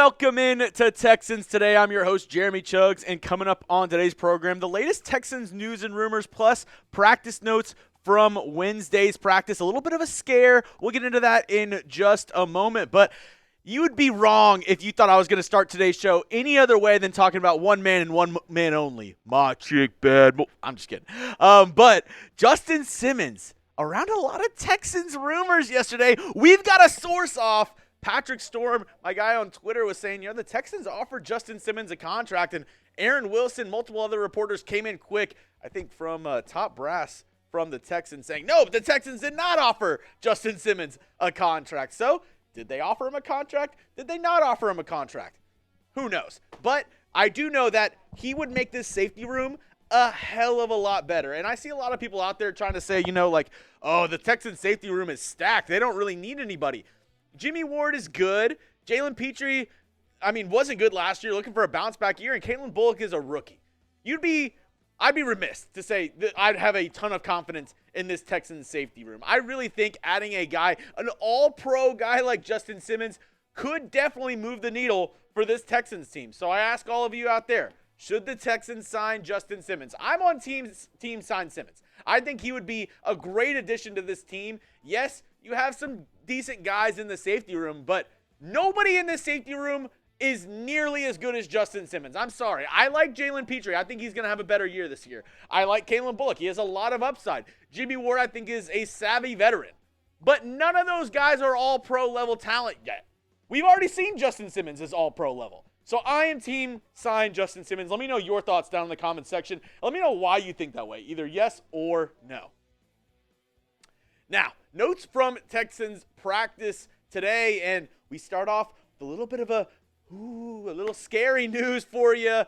Welcome in to Texans Today. I'm your host, Jeremy Chuggs, and coming up on today's program, the latest Texans news and rumors, plus practice notes from Wednesday's practice. A little bit of a scare. We'll get into that in just a moment, but you would be wrong if you thought I was going to start today's show any other way than talking about one man and one man only. My chick bad. I'm just kidding. But Justin Simmons, around a lot of Texans rumors yesterday. We've got a source off. Patrick Storm, my guy on Twitter, was saying, the Texans offered Justin Simmons a contract, and Aaron Wilson, multiple other reporters came in quick, I think from top brass from the Texans, saying, no, but the Texans did not offer Justin Simmons a contract. So, did they offer him a contract? Did they not offer him a contract? Who knows? But I do know that he would make this safety room a hell of a lot better. And I see a lot of people out there trying to say, oh, the Texans safety room is stacked. They don't really need anybody. Jimmy Ward is good. Jalen Petrie, wasn't good last year, looking for a bounce-back year, and Caitlin Bullock is a rookie. I'd be remiss to say that I'd have a ton of confidence in this Texans safety room. I really think adding an all-pro guy like Justin Simmons could definitely move the needle for this Texans team. So I ask all of you out there, should the Texans sign Justin Simmons? I'm on team sign Simmons. I think he would be a great addition to this team. Yes, you have some decent guys in the safety room, but nobody in this safety room is nearly as good as Justin Simmons. I'm sorry. I like Jalen Petrie. I think he's going to have a better year this year. I like Caitlin Bullock. He has a lot of upside. Jimmy Ward, I think, is a savvy veteran. But none of those guys are all-pro level talent yet. We've already seen Justin Simmons as all-pro level. So I am team sign Justin Simmons. Let me know your thoughts down in the comments section. Let me know why you think that way, either yes or no. Now, notes from Texans practice today, and we start off with a little bit of a little scary news for you.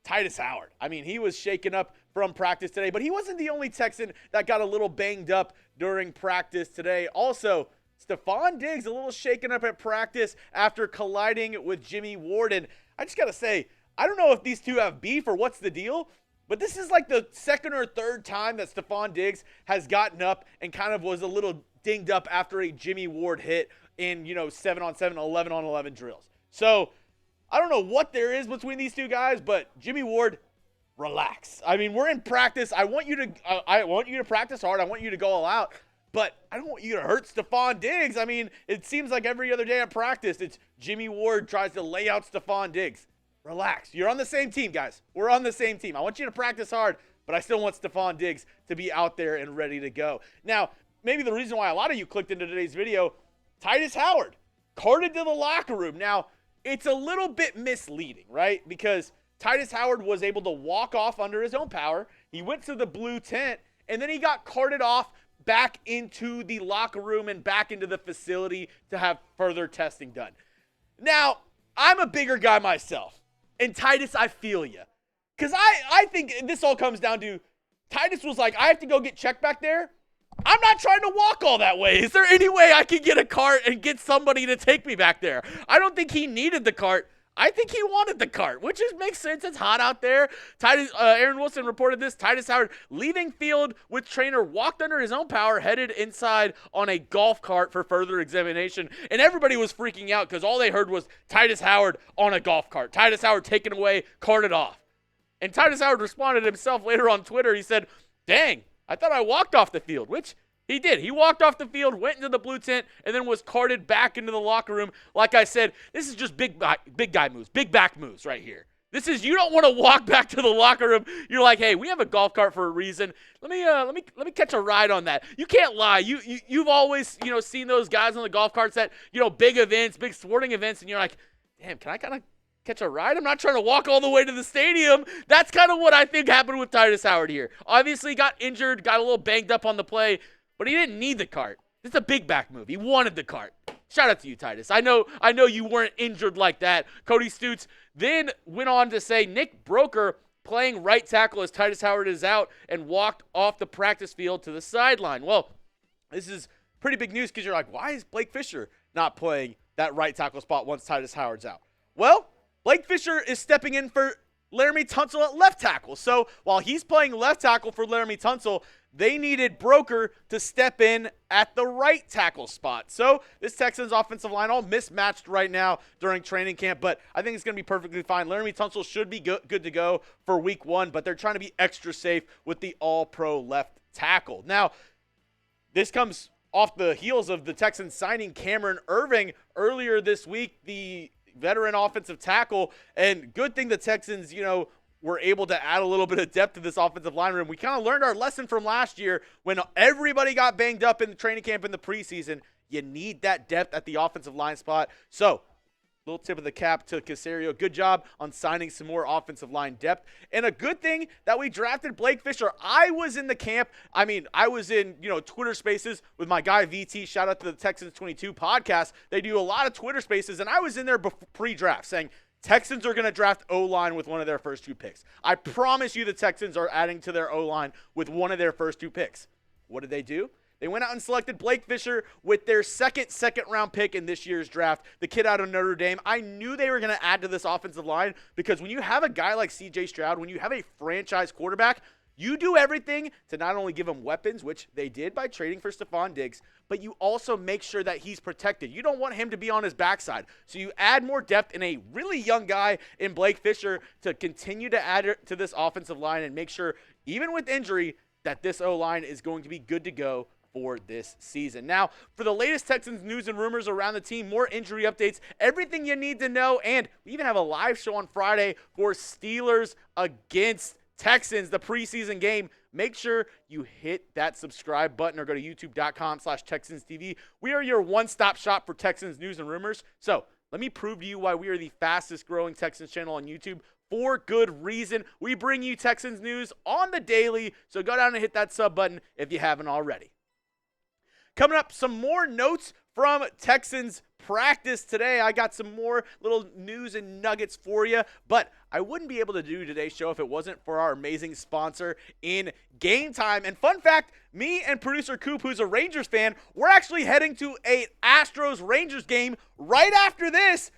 Tytus Howard. He was shaken up from practice today, but he wasn't the only Texan that got a little banged up during practice today. Also, Stefon Diggs a little shaken up at practice after colliding with Jimmy Ward. And I just got to say, I don't know if these two have beef or what's the deal, but this is like the second or third time that Stefon Diggs has gotten up and kind of was a little dinged up after a Jimmy Ward hit in, 7-on-7, 11-on-11 drills. So I don't know what there is between these two guys, but Jimmy Ward, relax. We're in practice. I want you to practice hard. I want you to go all out. But I don't want you to hurt Stefon Diggs. It seems like every other day at practice, it's Jimmy Ward tries to lay out Stefon Diggs. Relax. You're on the same team, guys. We're on the same team. I want you to practice hard, but I still want Stefon Diggs to be out there and ready to go. Now, maybe the reason why a lot of you clicked into today's video, Tytus Howard carted to the locker room. Now, it's a little bit misleading, right? Because Tytus Howard was able to walk off under his own power. He went to the blue tent, and then he got carted off back into the locker room and back into the facility to have further testing done. Now, I'm a bigger guy myself. And Tytus, I feel you. Because I think this all comes down to, Tytus was like, I have to go get checked back there. I'm not trying to walk all that way. Is there any way I can get a cart and get somebody to take me back there? I don't think he needed the cart. I think he wanted the cart, which makes sense. It's hot out there. Aaron Wilson reported this. Tytus Howard leaving field with trainer, walked under his own power, headed inside on a golf cart for further examination. And everybody was freaking out because all they heard was Tytus Howard on a golf cart. Tytus Howard taken away, carted off. And Tytus Howard responded himself later on Twitter. He said, dang, I thought I walked off the field, which he did. He walked off the field, went into the blue tent, and then was carted back into the locker room. Like I said, this is just big guy moves, big back moves right here. This is, you don't want to walk back to the locker room. You're like, hey, we have a golf cart for a reason. Let me catch a ride on that. You can't lie. You've always, seen those guys on the golf carts at, big events, big sporting events, and you're like, damn, can I kind of catch a ride? I'm not trying to walk all the way to the stadium. That's kind of what I think happened with Tytus Howard here. Obviously got injured, got a little banged up on the play, but he didn't need the cart. It's a big back move. He wanted the cart. Shout out to you, Tytus. I know you weren't injured like that. Cody Stutes then went on to say Nick Broker playing right tackle as Tytus Howard is out and walked off the practice field to the sideline. Well, this is pretty big news because you're like, why is Blake Fisher not playing that right tackle spot once Tytus Howard's out? Well, Blake Fisher is stepping in for Laramie Tunsil at left tackle. So while he's playing left tackle for Laramie Tunsil, they needed Broker to step in at the right tackle spot. So this Texans offensive line all mismatched right now during training camp, but I think it's going to be perfectly fine. Laramie Tunsil should be good to go for week 1, but they're trying to be extra safe with the all-pro left tackle. Now, this comes off the heels of the Texans signing Cameron Irving earlier this week, the veteran offensive tackle, and good thing the Texans, were able to add a little bit of depth to this offensive line room. We kind of learned our lesson from last year when everybody got banged up in the training camp in the preseason. You need that depth at the offensive line spot. So, little tip of the cap to Caserio. Good job on signing some more offensive line depth. And a good thing that we drafted Blake Fisher. I was in the camp. I was in, Twitter spaces with my guy VT. Shout out to the Texans 22 podcast. They do a lot of Twitter spaces. And I was in there pre-draft saying, Texans are going to draft O-line with one of their first 2 picks. I promise you the Texans are adding to their O-line with one of their first 2 picks. What did they do? They went out and selected Blake Fisher with their second-round pick in this year's draft, the kid out of Notre Dame. I knew they were going to add to this offensive line because when you have a guy like C.J. Stroud, when you have a franchise quarterback, you do everything to not only give him weapons, which they did by trading for Stefon Diggs, but you also make sure that he's protected. You don't want him to be on his backside. So you add more depth in a really young guy in Blake Fisher to continue to add to this offensive line and make sure, even with injury, that this O-line is going to be good to go for this season. Now, for the latest Texans news and rumors around the team, more injury updates, everything you need to know, and we even have a live show on Friday for Steelers against Texans, the preseason game. Make sure you hit that subscribe button or go to youtube.com/TexansTV. We are your one-stop shop for Texans news and rumors. So let me prove to you why we are the fastest growing Texans channel on YouTube for good reason. We bring you Texans news on the daily, so go down and hit that sub button if you haven't already. Coming up, some more notes from Texans practice today. I got some more little news and nuggets for you, but I wouldn't be able to do today's show if it wasn't for our amazing sponsor in Game Time. And fun fact, me and producer Coop, who's a Rangers fan, we're actually heading to a Astros-Rangers game right after this,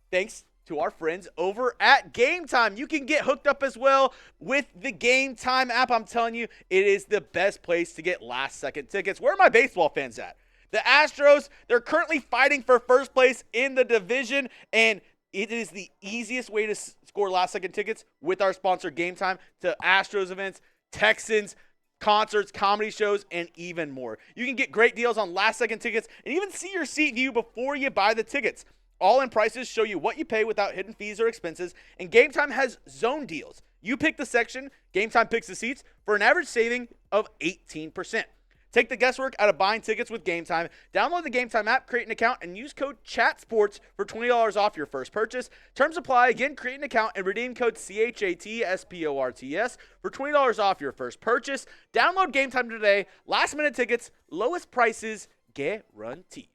thanks to our friends over at Game Time. You can get hooked up as well with the Game Time app. I'm telling you, it is the best place to get last-second tickets. Where are my baseball fans at? The Astros, they're currently fighting for first place in the division, and it is the easiest way to score last-second tickets with our sponsor Game Time to Astros events, Texans, concerts, comedy shows, and even more. You can get great deals on last-second tickets and even see your seat view before you buy the tickets. All-in prices show you what you pay without hidden fees or expenses, and Game Time has zone deals. You pick the section, Game Time picks the seats for an average saving of 18%. Take the guesswork out of buying tickets with Game Time. Download the Game Time app, create an account, and use code CHATSPORTS for $20 off your first purchase. Terms apply. Again, create an account and redeem code CHATSPORTS for $20 off your first purchase. Download Game Time today. Last-minute tickets, lowest prices guaranteed.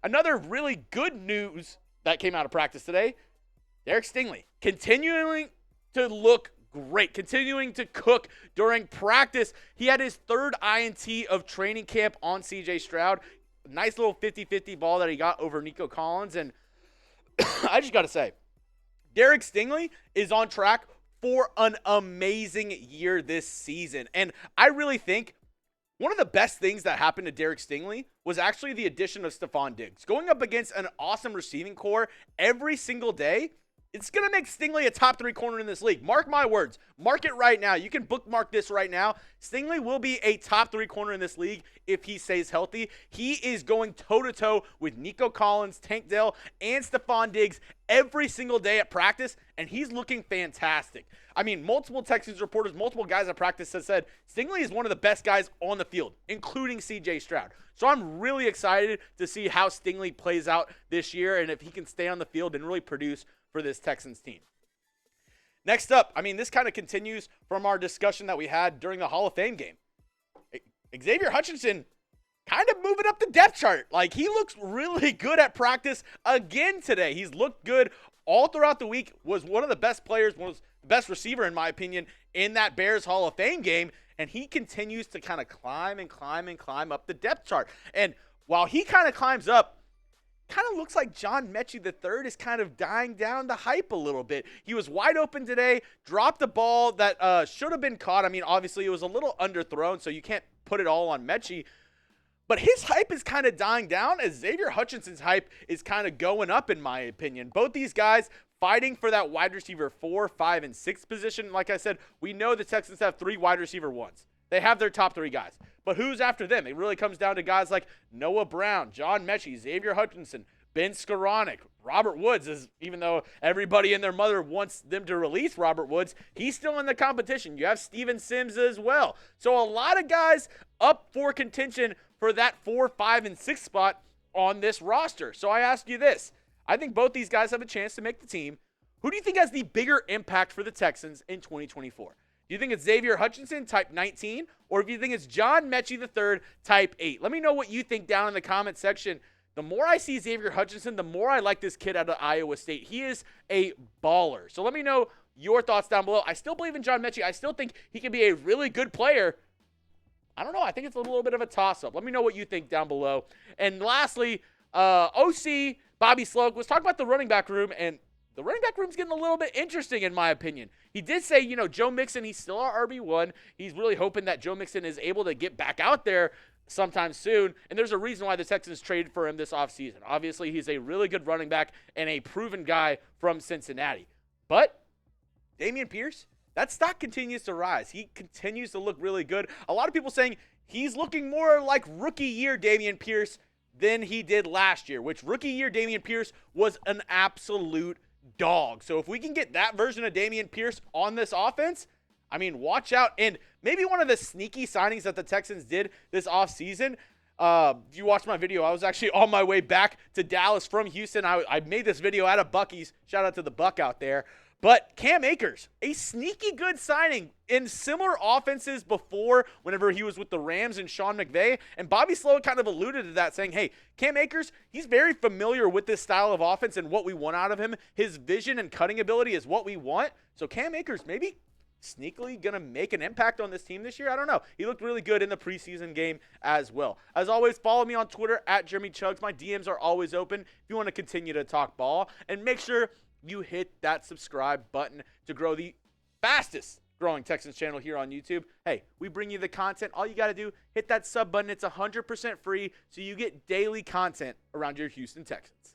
Another really good news that came out of practice today, Derek Stingley continuing to look great, continuing to cook during practice. He had his third INT of training camp on C.J. Stroud. Nice little 50-50 ball that he got over Nico Collins. And I just got to say, Derek Stingley is on track for an amazing year this season. And I really think one of the best things that happened to Derek Stingley was actually the addition of Stefon Diggs. Going up against an awesome receiving core every single day, it's going to make Stingley a top 3 corner in this league. Mark my words. Mark it right now. You can bookmark this right now. Stingley will be a top 3 corner in this league if he stays healthy. He is going toe-to-toe with Nico Collins, Tank Dell, and Stefon Diggs every single day at practice, and he's looking fantastic. I mean, multiple Texans reporters, multiple guys at practice have said Stingley is one of the best guys on the field, including C.J. Stroud. So I'm really excited to see how Stingley plays out this year and if he can stay on the field and really produce for this Texans team. Next up, I mean, this kind of continues from our discussion that we had during the Hall of Fame game. Xavier Hutchinson kind of moving up the depth chart. Like, he looks really good at practice again today. He's looked good all throughout the week, was one of the best players, was the best receiver, in my opinion, in that Bears Hall of Fame game, and he continues to kind of climb up the depth chart. And while he kind of climbs up, kind of looks like John Metchie III is kind of dying down the hype a little bit. He was wide open today, dropped the ball that should have been caught. I mean, obviously, it was a little underthrown, so you can't put it all on Metchie. But his hype is kind of dying down as Xavier Hutchinson's hype is kind of going up, in my opinion. Both these guys fighting for that wide receiver 4, 5, and 6 position. Like I said, we know the Texans have 3 wide receiver 1s. They have their top 3 guys. But who's after them? It really comes down to guys like Noah Brown, John Metchie, Xavier Hutchinson, Ben Skowronek, Robert Woods. Even though everybody and their mother wants them to release Robert Woods, he's still in the competition. You have Steven Sims as well. So a lot of guys up for contention for that 4, 5, and 6 spot on this roster. So I ask you this. I think both these guys have a chance to make the team. Who do you think has the bigger impact for the Texans in 2024? Do you think it's Xavier Hutchinson, type 19, or do you think it's John Metchie III, type 8? Let me know what you think down in the comment section. The more I see Xavier Hutchinson, the more I like this kid out of Iowa State. He is a baller. So let me know your thoughts down below. I still believe in John Metchie. I still think he can be a really good player. I don't know. I think it's a little bit of a toss-up. Let me know what you think down below. And lastly, OC Bobby Slowik was talking about the running back room, and the running back room's getting a little bit interesting in my opinion. He did say, Joe Mixon, he's still our RB1. He's really hoping that Joe Mixon is able to get back out there sometime soon, and there's a reason why the Texans traded for him this offseason. Obviously, he's a really good running back and a proven guy from Cincinnati. But Dameon Pierce, that stock continues to rise. He continues to look really good. A lot of people saying he's looking more like rookie year Dameon Pierce than he did last year, which rookie year Dameon Pierce was an absolute dog. So if we can get that version of Dameon Pierce on this offense, I mean, watch out. And maybe one of the sneaky signings that the Texans did this offseason, if you watched my video, I was actually on my way back to Dallas from Houston. I made this video out of Buc-ee's. Shout out to the Buck out there. But Cam Akers, a sneaky good signing in similar offenses before whenever he was with the Rams and Sean McVay. And Bobby Slowik kind of alluded to that, saying, hey, Cam Akers, he's very familiar with this style of offense and what we want out of him. His vision and cutting ability is what we want. So Cam Akers maybe sneakily going to make an impact on this team this year. I don't know. He looked really good in the preseason game as well. As always, follow me on Twitter at Jeremy Chuggs. My DMs are always open if you want to continue to talk ball. And make sure you hit that subscribe button to grow the fastest growing Texans channel here on YouTube. Hey, we bring you the content. All you got to do, hit that sub button. It's 100% free, so you get daily content around your Houston Texans.